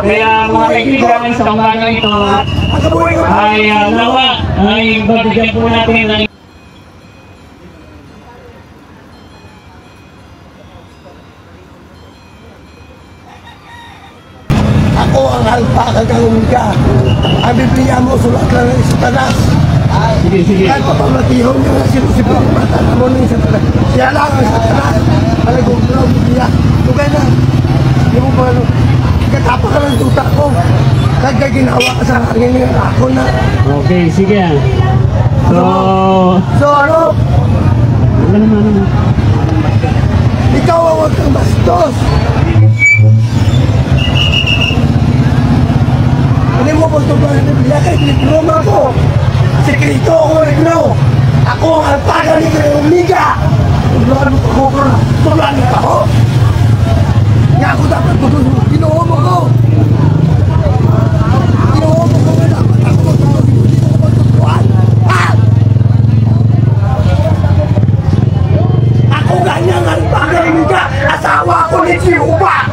Kaya mga kaibigan sa umaga ito ay nawa ay babigyan po natin ng ako ang halpakan ng umiga. Ang Biblia mo, sulat lang ng Satanas. sige. Kahit papamatihon niya na sinusipin yung mata na mo ng Satanas. Siya lang ang Satanas. Palagong ko lang Biblia. Tugay na. Hindi mo ba ano? Katapa ka ng tuta ko. Kaya ginawa ka sa hangin nga ako na. Okay, sige. So ano? Ano? Ikaw ang huwag kang bastos. Hindi mo po ito ba ng Biblia kahit libroma ko. Sekreto ako rin. Ako ang alpaga ni Kuya Omega. Tulaan mo ako ko na. Tulaan mo ako. Nga ako dapat matulog. Ginoo mo ko. Ginoo mo ko nga dapat ako matulog. Hindi mo matuluan. Ha? Ako ganyan ang alpaga ni Omega. Asawa ko ni Jehovah.